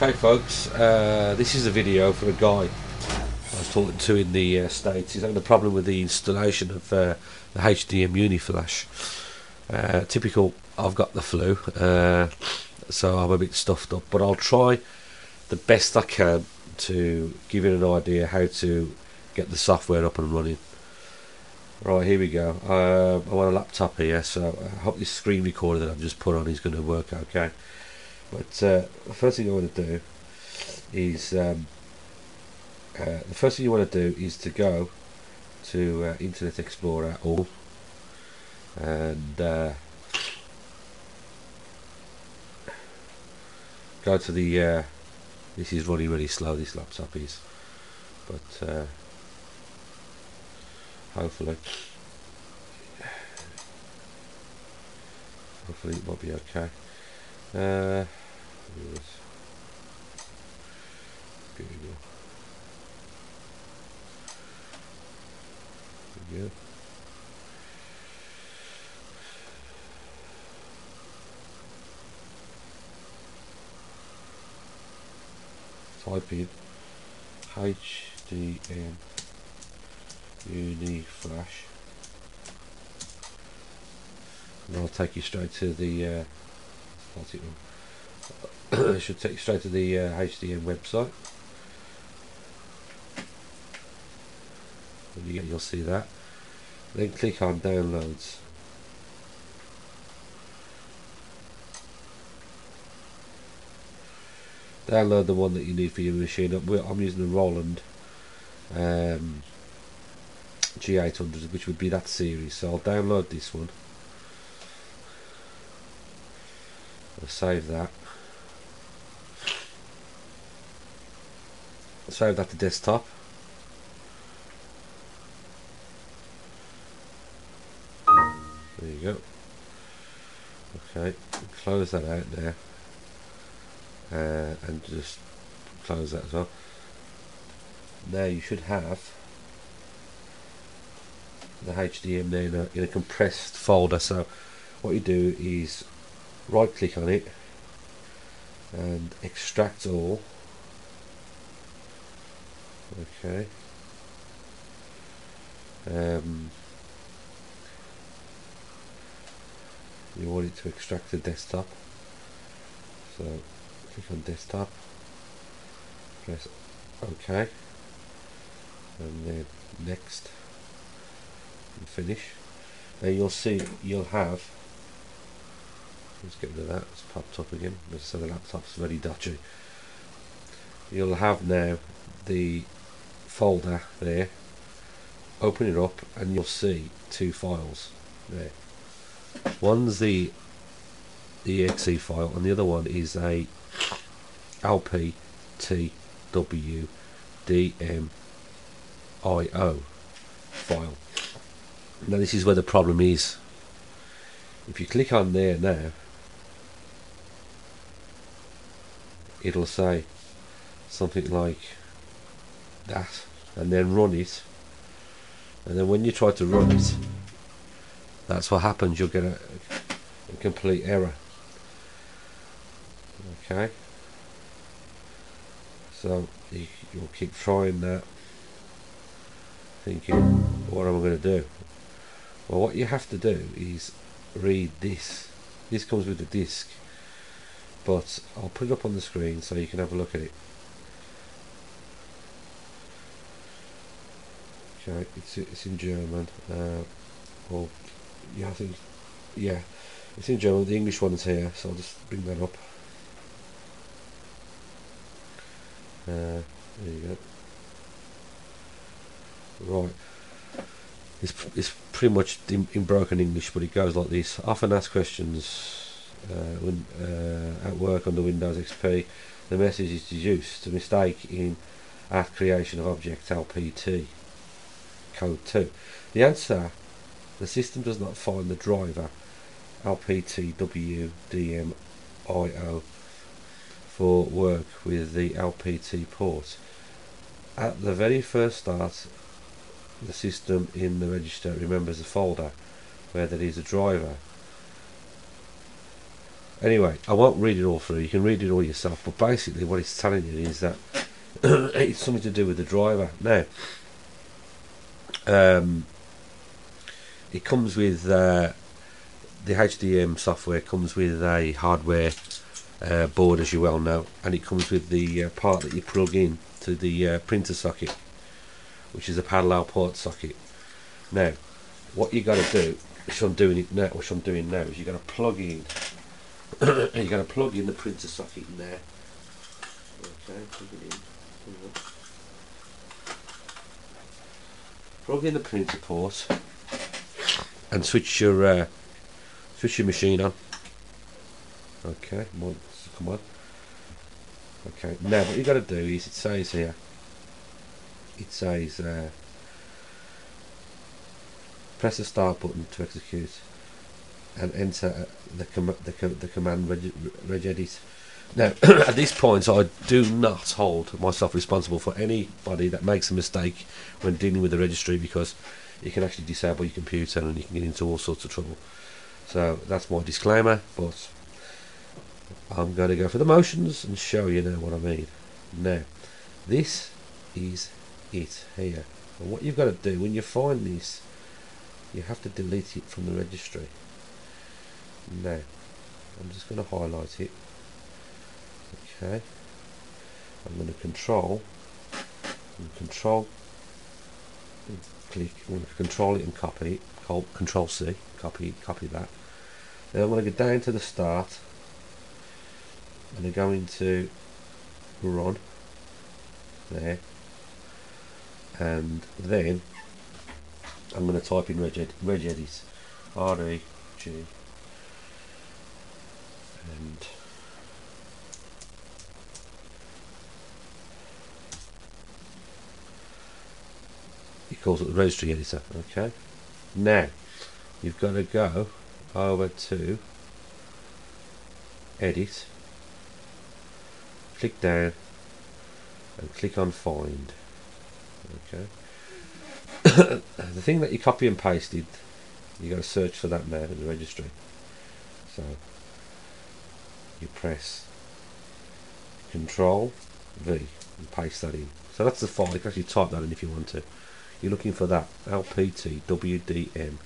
Okay folks, this is a video for a guy I was talking to in the States. He's having a problem with the installation of the HDM UNIFLASH. Typical, I've got the flu, so I'm a bit stuffed up, but I'll try the best I can to give you an idea how to get the software up and running. Right, here we go. I'm on a laptop here, so I hope this screen recorder that I've just put on is going to work okay. But the first thing I want to do is to go to Internet Explorer all and go to the this is running really slow, this laptop is, but hopefully it might be okay. Google. There we go. Type in HDM UNIFLASH and I'll take you straight to the it should take you straight to the HDM website. And you'll see that. Then click on downloads. Download the one that you need for your machine. I'm using the Roland G800, which would be that series, so I'll download this one. I'll save that. Save that to desktop. There you go. Okay, close that out now, and just close that as well. Now you should have the HDM there in a compressed folder. So what you do is right click on it and extract all. Okay. You want it to extract the desktop, so click on desktop, press OK, and then next, and finish. Now you'll see you'll have, let's get rid of that, it's popped up again, so the laptop's very dodgy. You'll have now the folder there. Open it up and you'll see two files there. One's the exe file and the other one is a LPTWDMIO file. Now this is where the problem is. If you click on there now, it'll say something like that, and then run it, and then when you try to run it, that's what happens, you'll get a complete error. Okay, so you'll keep trying that, thinking, what am I going to do? Well, what you have to do is read this. This comes with the disc, but I'll put it up on the screen so you can have a look at it. Okay, it's in German. Well, yeah, I think, yeah, it's in German. The English one's here, so I'll just bring that up. There you go. Right, it's pretty much in broken English, but it goes like this. Often asked questions when at work on the Windows XP. The message is deduced a mistake in at creation of object LPT code 2. The answer: the system does not find the driver LPTWDMIO for work with the LPT port. At the very first start, the system in the register remembers a folder where there is a driver anyway, I won't read it all through. You can read it all yourself. But basically, what it's telling you is that it's something to do with the driver. Now, it comes with the HDM software comes with a hardware board, as you well know, and it comes with the part that you plug in to the printer socket, which is a parallel port socket. Now, what you got to do, which I'm doing now, is you got to plug in. You got to plug in the printer socket in there. Okay, plug it in. Plug in the printer port and switch your machine on. Okay, come on. Okay, now what you got to do is, it says here, it says press the start button to execute and enter the command regedit. Now, at this point, I do not hold myself responsible for anybody that makes a mistake when dealing with the registry, because you can actually disable your computer and you can get into all sorts of trouble. So that's my disclaimer, but I'm going to go for the motions and show you now what I mean. Now, this is it here. And what you've got to do when you find this, you have to delete it from the registry. Now, I'm just going to highlight it. Okay. I'm going to control and click. I'm going to control it and copy it. Control C, copy that. Then I'm going to go down to the start. And I'm going to run there, and then I'm going to type in regedit, R-E-G, and he calls it the registry editor. Okay, now you've got to go over to edit, click down and click on find. Okay. The thing that you copy and pasted, you got to search for that now in the registry. So you press Control V and paste that in. So that's the file. You can actually type that in if you want to. You're looking for that LPTWDMIO.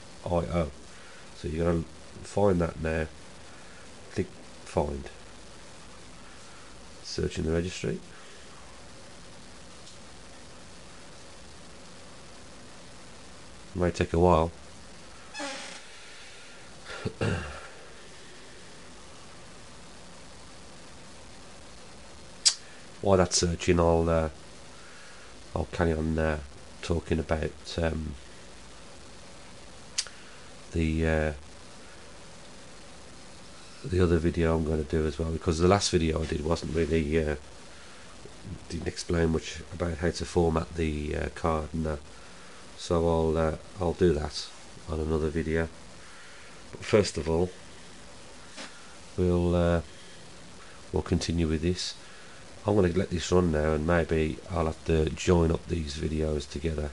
So you're going to find that now. Click find. Search in the registry. It may take a while. While that's searching, I'll carry on talking about the other video I'm going to do as well, because the last video I did wasn't really didn't explain much about how to format the card and that. So I'll do that on another video. But first of all, we'll continue with this. I'm going to let this run now, and maybe I'll have to join up these videos together,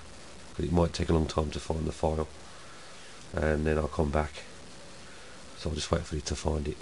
because it might take a long time to find the file, and then I'll come back. So I'll just wait for it to find it.